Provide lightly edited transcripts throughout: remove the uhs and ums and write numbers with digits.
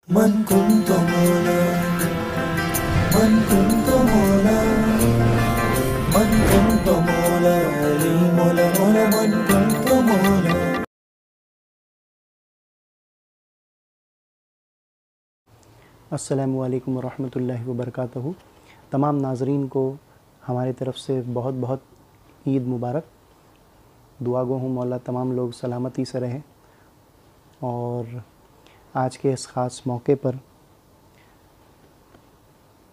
मन kuntu mola, man kuntu mola, man kuntu mola, li mola mola, man kuntu mola. अस्सलामु अलैकुम वरहमतुल्लाहि वबरकातुहू। तमाम नाज़रीन को हमारी तरफ़ से बहुत बहुत ईद मुबारक। दुआ गो हूँ मौला तमाम लोग सलामती से रहें। और आज के इस ख़ास मौके पर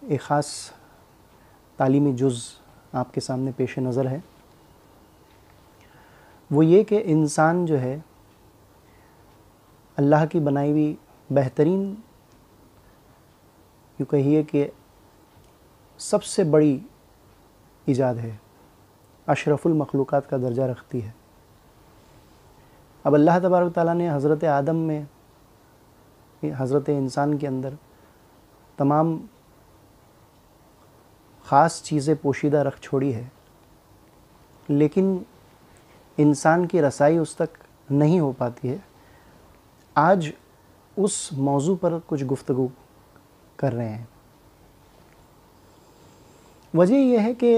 एक ख़ास तालीमी जुज़ आपके सामने पेश नज़र है। वो ये कि इंसान जो है अल्लाह की बनाई हुई बेहतरीन, यूँ कहिए कि सबसे बड़ी इजाद है, अशरफुल मखलूक़ात का दर्जा रखती है। अब अल्लाह तबारक ताला ने हज़रत आदम में, हज़रत इंसान के अंदर तमाम ख़ास चीज़ें पोशीदा रख छोड़ी है, लेकिन इंसान की रसाई उस तक नहीं हो पाती है। आज उस मौजू पर कुछ गुफ्तगू कर रहे हैं। वजह यह है कि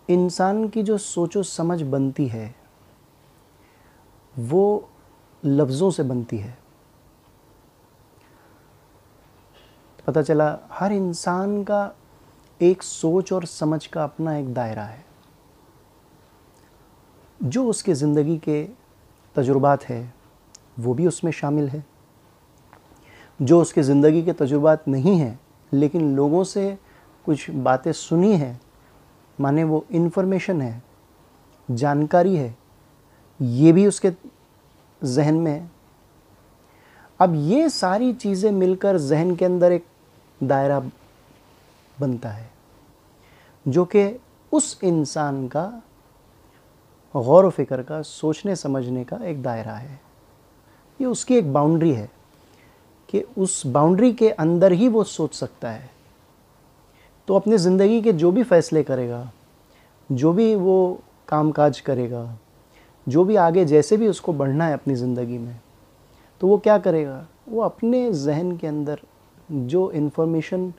इंसान की जो सोचो समझ बनती है वो लफ्ज़ों से बनती है। पता चला हर इंसान का एक सोच और समझ का अपना एक दायरा है। जो उसके ज़िंदगी के तजुर्बात है वो भी उसमें शामिल है। जो उसके ज़िंदगी के तजुर्बात नहीं हैं लेकिन लोगों से कुछ बातें सुनी हैं, माने वो इन्फॉर्मेशन है, जानकारी है, ये भी उसके जहन में है। अब ये सारी चीज़ें मिलकर जहन के अंदर एक दायरा बनता है जो कि उस इंसान का गौर व फिक्र का, सोचने समझने का एक दायरा है। ये उसकी एक बाउंड्री है कि उस बाउंड्री के अंदर ही वो सोच सकता है। तो अपने ज़िंदगी के जो भी फ़ैसले करेगा, जो भी वो कामकाज करेगा, जो भी आगे जैसे भी उसको बढ़ना है अपनी ज़िंदगी में, तो वो क्या करेगा, वो अपने जहन के अंदर जो इन्फॉर्मेशन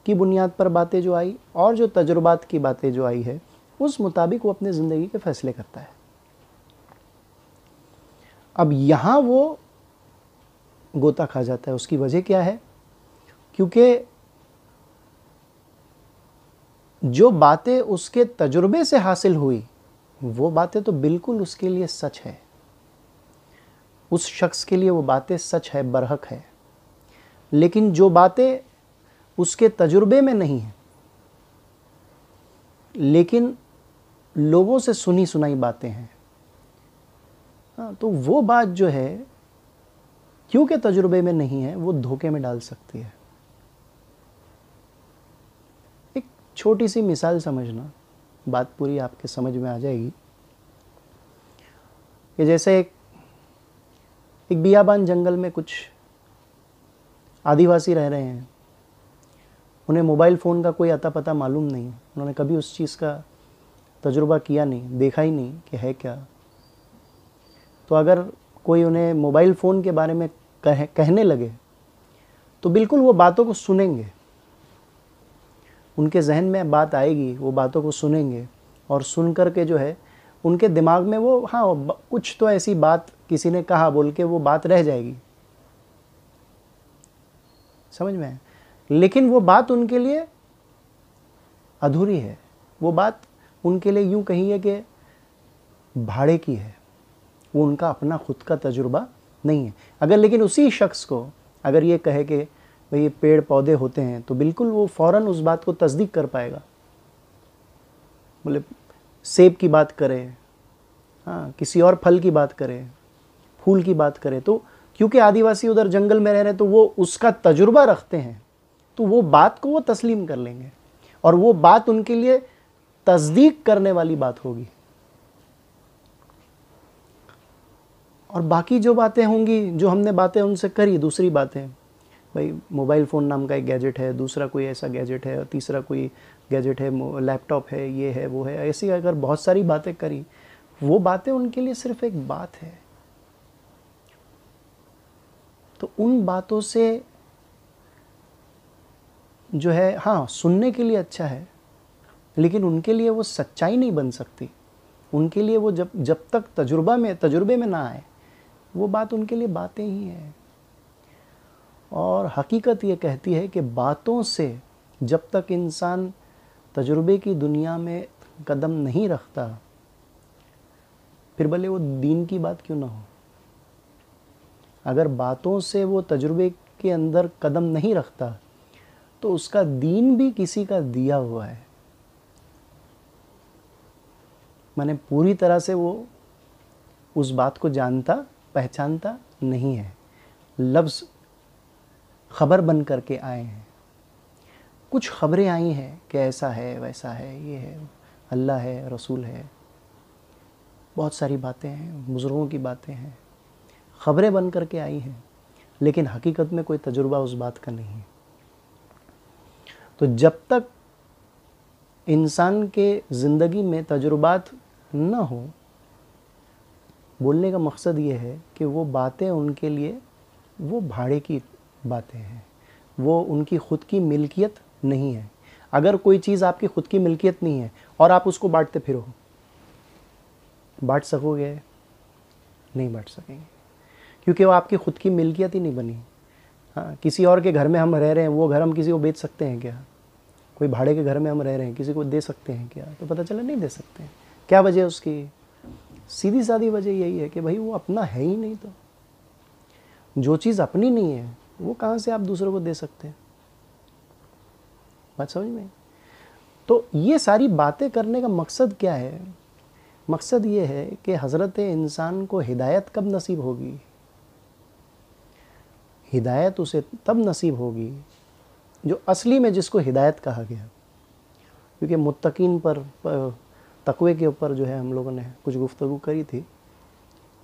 की बुनियाद पर बातें जो आई और जो तजुर्बात की बातें जो आई है, उस मुताबिक वो अपने ज़िंदगी के फ़ैसले करता है। अब यहाँ वो गोता खा जाता है। उसकी वजह क्या है? क्योंकि जो बातें उसके तजुर्बे से हासिल हुई वो बातें तो बिल्कुल उसके लिए सच है, उस शख्स के लिए वो बातें सच है, बरहक है। लेकिन जो बातें उसके तजुर्बे में नहीं हैं लेकिन लोगों से सुनी सुनाई बातें हैं, हाँ, तो वो बात जो है क्योंकि तजुर्बे में नहीं है वो धोखे में डाल सकती है। एक छोटी सी मिसाल समझना, बात पूरी आपके समझ में आ जाएगी। कि जैसे एक बियाबान जंगल में कुछ आदिवासी रह रहे हैं। उन्हें मोबाइल फ़ोन का कोई अता पता मालूम नहीं, उन्होंने कभी उस चीज़ का तजुर्बा किया नहीं, देखा ही नहीं कि है क्या। तो अगर कोई उन्हें मोबाइल फ़ोन के बारे में कहने लगे तो बिल्कुल वो बातों को सुनेंगे, उनके जहन में बात आएगी, वो बातों को सुनेंगे और सुन कर के जो है उनके दिमाग में वो, हाँ, कुछ तो ऐसी बात किसी ने कहा बोल के वो बात रह जाएगी, समझ में है। लेकिन वो बात उनके लिए अधूरी है, वो बात उनके लिए यूँ कहिए कि भाड़े की है, वो उनका अपना खुद का तजुर्बा नहीं है। अगर लेकिन उसी शख्स को अगर ये कहे कि भाई ये पेड़ पौधे होते हैं तो बिल्कुल वो फ़ौरन उस बात को तस्दीक कर पाएगा। बोले सेब की बात करें, हाँ, किसी और फल की बात करें, फूल की बात करें, तो क्योंकि आदिवासी उधर जंगल में रह रहे हैं तो वो उसका तजुर्बा रखते हैं, तो वो बात को वो तस्लीम कर लेंगे और वो बात उनके लिए तस्दीक करने वाली बात होगी। और बाकी जो बातें होंगी, जो हमने बातें उनसे करी, दूसरी बातें, भाई मोबाइल फ़ोन नाम का एक गैजेट है, दूसरा कोई ऐसा गैजेट है, और तीसरा कोई गैजेट है, लैपटॉप है, ये है, वो है, ऐसी अगर बहुत सारी बातें करी, वो बातें उनके लिए सिर्फ एक बात है। तो उन बातों से जो है, हाँ सुनने के लिए अच्छा है, लेकिन उनके लिए वो सच्चाई नहीं बन सकती। उनके लिए वो जब तक तजुर्बे में ना आए, वो बात उनके लिए बातें ही है। और हकीकत ये कहती है कि बातों से जब तक इंसान तजुर्बे की दुनिया में कदम नहीं रखता, फिर भले वो दीन की बात क्यों ना हो, अगर बातों से वो तजुर्बे के अंदर कदम नहीं रखता तो उसका दीन भी किसी का दिया हुआ है। माने पूरी तरह से वो उस बात को जानता पहचानता नहीं है। लफ्ज़ खबर बन करके आए हैं, कुछ खबरें आई हैं कि ऐसा है वैसा है, ये है, अल्लाह है, रसूल है, बहुत सारी बातें हैं, बुज़ुर्गों की बातें हैं, खबरें बन करके आई हैं, लेकिन हकीकत में कोई तजुर्बा उस बात का नहीं है। तो जब तक इंसान के ज़िंदगी में तजुर्बात न हो, बोलने का मकसद ये है कि वो बातें उनके लिए वो भाड़े की बातें हैं, वो उनकी ख़ुद की मिल्कियत नहीं है। अगर कोई चीज़ आपकी ख़ुद की मिल्कियत नहीं है और आप उसको बांटते फिरो, बांट सकोगे? नहीं बांट सकेंगे, क्योंकि वो आपकी ख़ुद की मिल्कियत ही नहीं बनी। हाँ, किसी और के घर में हम रह रहे हैं, वो घर हम किसी को बेच सकते हैं क्या? कोई भाड़े के घर में हम रह रहे हैं, किसी को दे सकते हैं क्या? तो पता चला नहीं दे सकते हैं। क्या वजह है उसकी? सीधी सादी वजह यही है कि भाई वो अपना है ही नहीं। तो जो चीज़ अपनी नहीं है वो कहाँ से आप दूसरों को दे सकते हैं? बात समझ में? तो ये सारी बातें करने का मकसद क्या है? मकसद ये है कि हज़रत इंसान को हिदायत कब नसीब होगी? हिदायत उसे तब नसीब होगी जो असली में जिसको हिदायत कहा गया। क्योंकि मुत्तकीन पर तक़वे के ऊपर जो है हम लोगों ने कुछ गुफ्तगू करी थी।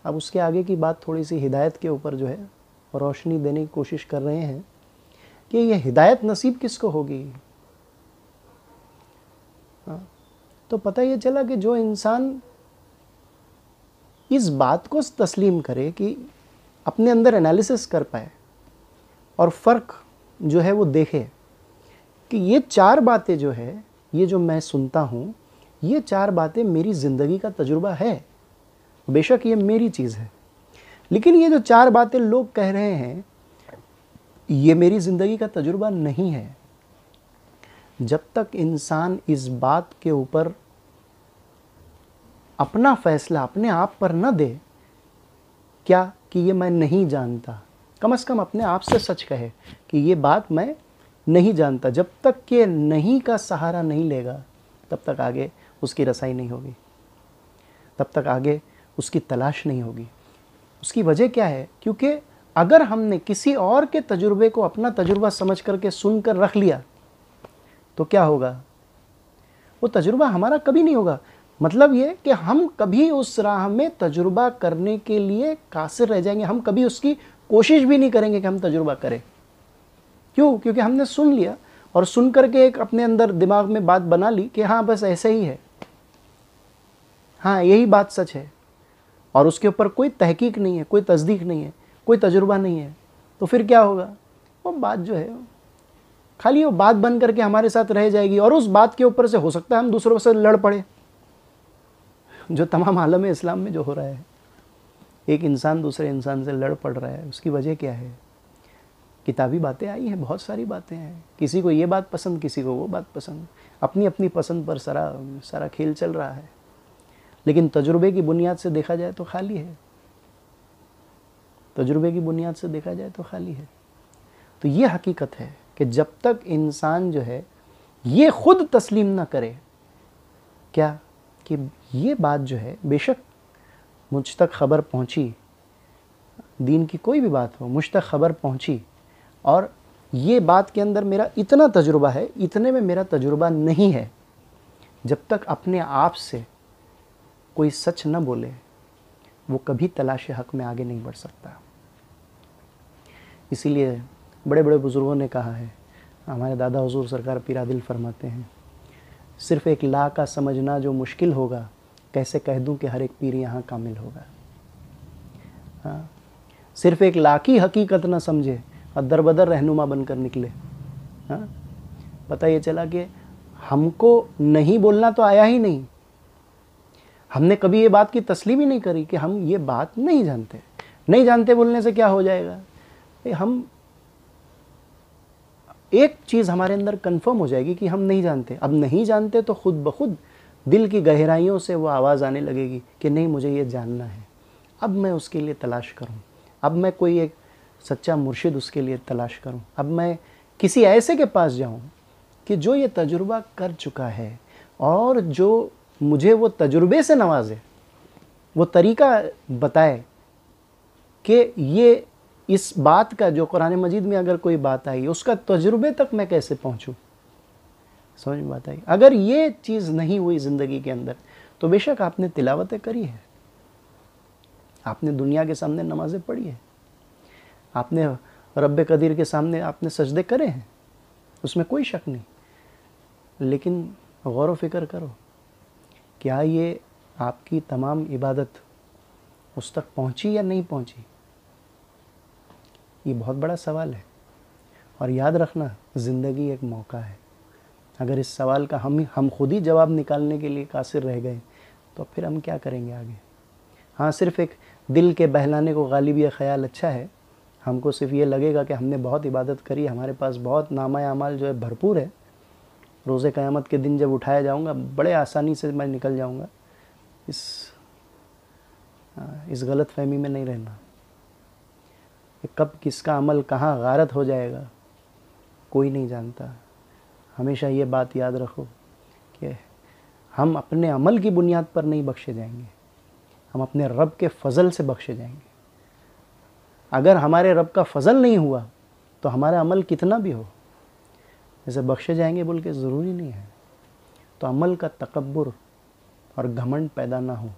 अब उसके आगे की बात थोड़ी सी हिदायत के ऊपर जो है रोशनी देने की कोशिश कर रहे हैं कि ये हिदायत नसीब किसको होगी। हाँ, तो पता ये चला कि जो इंसान इस बात को तस्लीम करे कि अपने अंदर एनालिसिस कर पाए और फ़र्क जो है वो देखे कि ये चार बातें जो है, ये जो मैं सुनता हूँ, ये चार बातें मेरी ज़िंदगी का तजुर्बा है। बेशक ये मेरी चीज़ है, लेकिन ये जो चार बातें लोग कह रहे हैं ये मेरी ज़िंदगी का तजुर्बा नहीं है। जब तक इंसान इस बात के ऊपर अपना फ़ैसला अपने आप पर न दे, क्या कि ये मैं नहीं जानता, कम से कम अपने आप से सच कहे कि ये बात मैं नहीं जानता। जब तक कि नहीं का सहारा नहीं लेगा तब तक आगे उसकी रसाई नहीं होगी, तब तक आगे उसकी तलाश नहीं होगी। उसकी वजह क्या है? क्योंकि अगर हमने किसी और के तजुर्बे को अपना तजुर्बा समझ करके सुनकर रख लिया तो क्या होगा? वो तजुर्बा हमारा कभी नहीं होगा। मतलब ये कि हम कभी उस राह में तजुर्बा करने के लिए कासिर रह जाएंगे, हम कभी उसकी कोशिश भी नहीं करेंगे कि हम तजुर्बा करें। क्यों? क्योंकि हमने सुन लिया और सुन करके एक अपने अंदर दिमाग में बात बना ली कि हाँ बस ऐसे ही है, हाँ यही बात सच है, और उसके ऊपर कोई तहकीक नहीं है, कोई तस्दीक नहीं है, कोई तजुर्बा नहीं है। तो फिर क्या होगा? वो बात जो है खाली वो बात बन करके हमारे साथ रह जाएगी, और उस बात के ऊपर से हो सकता है हम दूसरों से लड़ पड़े, जो तमाम आलम इस्लाम में जो हो रहा है। एक इंसान दूसरे इंसान से लड़ पड़ रहा है, उसकी वजह क्या है? किताबी बातें आई हैं, बहुत सारी बातें हैं, किसी को ये बात पसंद, किसी को वो बात पसंद, अपनी अपनी पसंद पर सारा खेल चल रहा है। लेकिन तजुर्बे की बुनियाद से देखा जाए तो खाली है, तजुर्बे की बुनियाद से देखा जाए तो खाली है। तो ये हकीकत है कि जब तक इंसान जो है ये खुद तस्लीम ना करे क्या कि ये बात जो है, बेशक मुझ तक खबर पहुंची, दीन की कोई भी बात हो, मुझ तक खबर पहुंची और ये बात के अंदर मेरा इतना तजुर्बा है, इतने में मेरा तजुर्बा नहीं है, जब तक अपने आप से कोई सच न बोले वो कभी तलाश हक़ में आगे नहीं बढ़ सकता। इसीलिए बड़े बड़े बुज़ुर्गों ने कहा है, हमारे दादा हुज़ूर सरकार पीर आदिल फरमाते हैं, सिर्फ़ एक ला का समझना जो मुश्किल होगा, कैसे कह दूं कि हर एक पीर यहाँ कामिल होगा। हाँ, सिर्फ एक लाकी हकीकत न समझे और दरबदर रहनुमा बनकर निकले। हाँ, पता ये चला कि हमको नहीं बोलना तो आया ही नहीं, हमने कभी ये बात की तस्लीम ही नहीं करी कि हम ये बात नहीं जानते। नहीं जानते बोलने से क्या हो जाएगा, हम एक चीज़ हमारे अंदर कंफर्म हो जाएगी कि हम नहीं जानते। अब नहीं जानते तो खुद ब खुद दिल की गहराइयों से वो आवाज़ आने लगेगी कि नहीं, मुझे ये जानना है, अब मैं उसके लिए तलाश करूं, अब मैं कोई एक सच्चा मुर्शिद उसके लिए तलाश करूं, अब मैं किसी ऐसे के पास जाऊं कि जो ये तजुर्बा कर चुका है और जो मुझे वो तजुर्बे से नवाजे, वो तरीका बताए कि ये इस बात का जो कुरान मजीद में अगर कोई बात आई उसका तजुर्बे तक मैं कैसे पहुंचूं। समझ में बात आई? अगर ये चीज़ नहीं हुई ज़िंदगी के अंदर तो बेशक आपने तिलावतें करी है, आपने दुनिया के सामने नमाज़ें पढ़ी है, आपने रब्बे कदीर के सामने आपने सजदे करे हैं, उसमें कोई शक नहीं। लेकिन गौर व फिक्र करो, क्या ये आपकी तमाम इबादत उस तक पहुंची या नहीं पहुंची? ये बहुत बड़ा सवाल है। और याद रखना, ज़िंदगी एक मौका है। अगर इस सवाल का हम खुद ही जवाब निकालने के लिए कासिर रह गए तो फिर हम क्या करेंगे आगे। हाँ, सिर्फ़ एक दिल के बहलाने को गालिब ये ख़्याल अच्छा है, हमको सिर्फ ये लगेगा कि हमने बहुत इबादत करी, हमारे पास बहुत नामा अमाल जो है भरपूर है, रोज़े क़यामत के दिन जब उठाया जाऊँगा बड़े आसानी से मैं निकल जाऊँगा। इस गलत फहमी में नहीं रहना। कब किसका अमल कहाँ गारत हो जाएगा कोई नहीं जानता। हमेशा ये बात याद रखो कि हम अपने अमल की बुनियाद पर नहीं बख्शे जाएंगे, हम अपने रब के फ़ज़ल से बख्शे जाएंगे। अगर हमारे रब का फ़ज़ल नहीं हुआ तो हमारा अमल कितना भी हो, जैसे बख्शे जाएंगे बोल के ज़रूरी नहीं है। तो अमल का तकब्बुर और घमंड पैदा ना हो,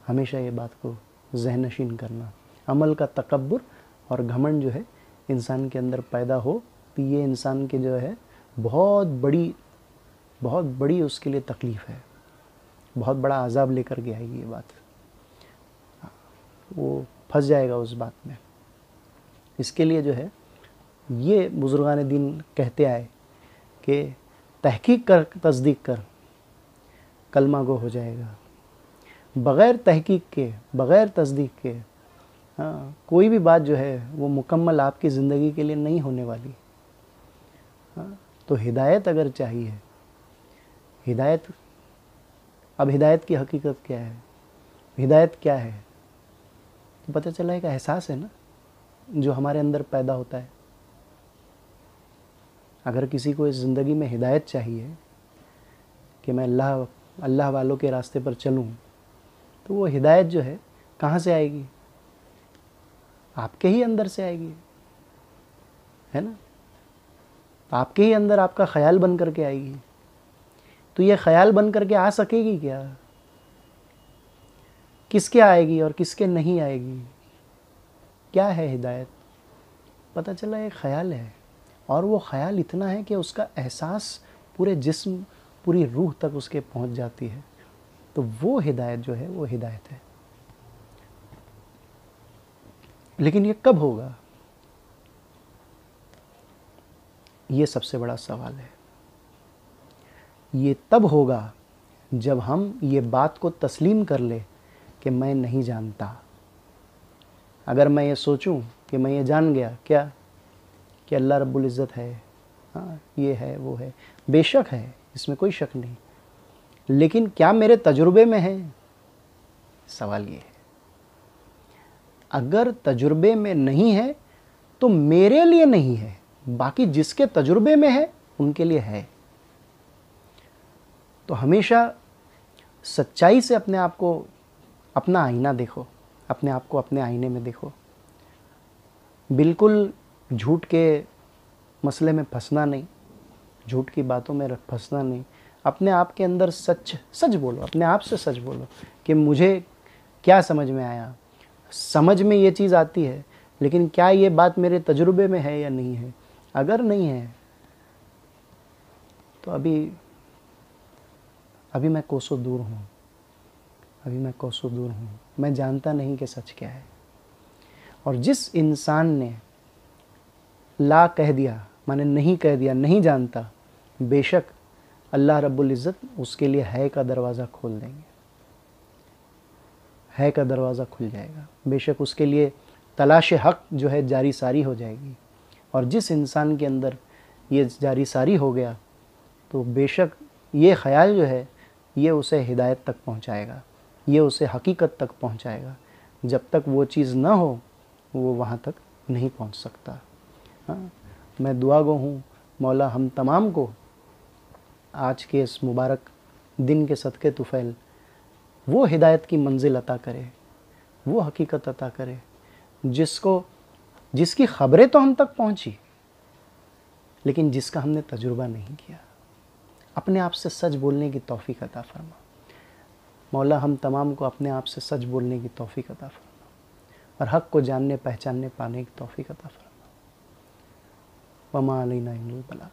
हमेशा ये बात को ज़हनशीन करना। अमल का तकब्बुर और घमंड जो है इंसान के अंदर पैदा हो तो ये इंसान के जो है बहुत बड़ी उसके लिए तकलीफ़ है, बहुत बड़ा अज़ाब लेकर के आएगी ये बात, वो फंस जाएगा उस बात में। इसके लिए जो है ये बुज़ुर्गान दीन कहते आए कि तहकीक कर, तस्दीक कर, कलमा गो हो जाएगा। बग़ैर तहकीक के, बग़ैर तस्दीक के हाँ, कोई भी बात जो है वो मुकम्मल आपकी ज़िंदगी के लिए नहीं होने वाली। हाँ, तो हिदायत अगर चाहिए, हिदायत, अब हिदायत की हकीकत क्या है, हिदायत क्या है, तो पता चला एक एहसास है ना जो हमारे अंदर पैदा होता है। अगर किसी को इस ज़िंदगी में हिदायत चाहिए कि मैं अल्लाह वालों के रास्ते पर चलूँ, तो वो हिदायत जो है कहाँ से आएगी? आपके ही अंदर से आएगी, है ना। आपके ही अंदर आपका ख्याल बन करके आएगी। तो ये ख्याल बन करके आ सकेगी क्या? किसके आएगी और किसके नहीं आएगी? क्या है हिदायत? पता चला एक ख्याल है, और वो ख्याल इतना है कि उसका एहसास पूरे जिस्म, पूरी रूह तक उसके पहुंच जाती है। तो वो हिदायत जो है वो हिदायत है। लेकिन ये कब होगा, ये सबसे बड़ा सवाल है। ये तब होगा जब हम ये बात को तस्लीम कर ले कि मैं नहीं जानता। अगर मैं ये सोचूं कि मैं ये जान गया क्या, कि अल्लाह रब्बुल इज़्ज़त है, हाँ ये है वो है, बेशक है, इसमें कोई शक नहीं, लेकिन क्या मेरे तजुर्बे में है? सवाल ये है। अगर तजुर्बे में नहीं है तो मेरे लिए नहीं है, बाकी जिसके तजुर्बे में है उनके लिए है। तो हमेशा सच्चाई से अपने आप को, अपना आईना देखो, अपने आप को अपने आईने में देखो। बिल्कुल झूठ के मसले में फंसना नहीं, झूठ की बातों में फंसना नहीं। अपने आप के अंदर सच बोलो, अपने आप से सच बोलो कि मुझे क्या समझ में आया। समझ में ये चीज़ आती है, लेकिन क्या ये बात मेरे तजुर्बे में है या नहीं है? अगर नहीं है तो अभी मैं कोसों दूर हूँ, अभी मैं कोसों दूर हूँ, मैं जानता नहीं कि सच क्या है। और जिस इंसान ने ला कह दिया, माने नहीं कह दिया, नहीं जानता, बेशक अल्लाह रब्बुल इज़्ज़त उसके लिए है का दरवाज़ा खोल देंगे, है का दरवाज़ा खुल जाएगा। बेशक उसके लिए तलाश हक़ जो है जारी सारी हो जाएगी। और जिस इंसान के अंदर ये जारी सारी हो गया तो बेशक ये ख़याल जो है ये उसे हिदायत तक पहुंचाएगा, ये उसे हकीकत तक पहुंचाएगा। जब तक वो चीज़ ना हो वो वहाँ तक नहीं पहुंच सकता। हाँ, मैं दुआ गो हूँ मौला हम तमाम को आज के इस मुबारक दिन के सदक़े तुफ़ैल वो हिदायत की मंजिल अता करे, वो हकीकत अता करे जिसकी ख़बरें तो हम तक पहुँची लेकिन जिसका हमने तजुर्बा नहीं किया। अपने आप से सच बोलने की तौफ़ीक़ अता फ़रमा मौला, हम तमाम को अपने आप से सच बोलने की तौफ़ीक़ अता फ़रमा और हक़ को जानने, पहचानने, पाने की तौफ़ीक़ अता फ़रमा। वमा अलैना इल्लल बलाग।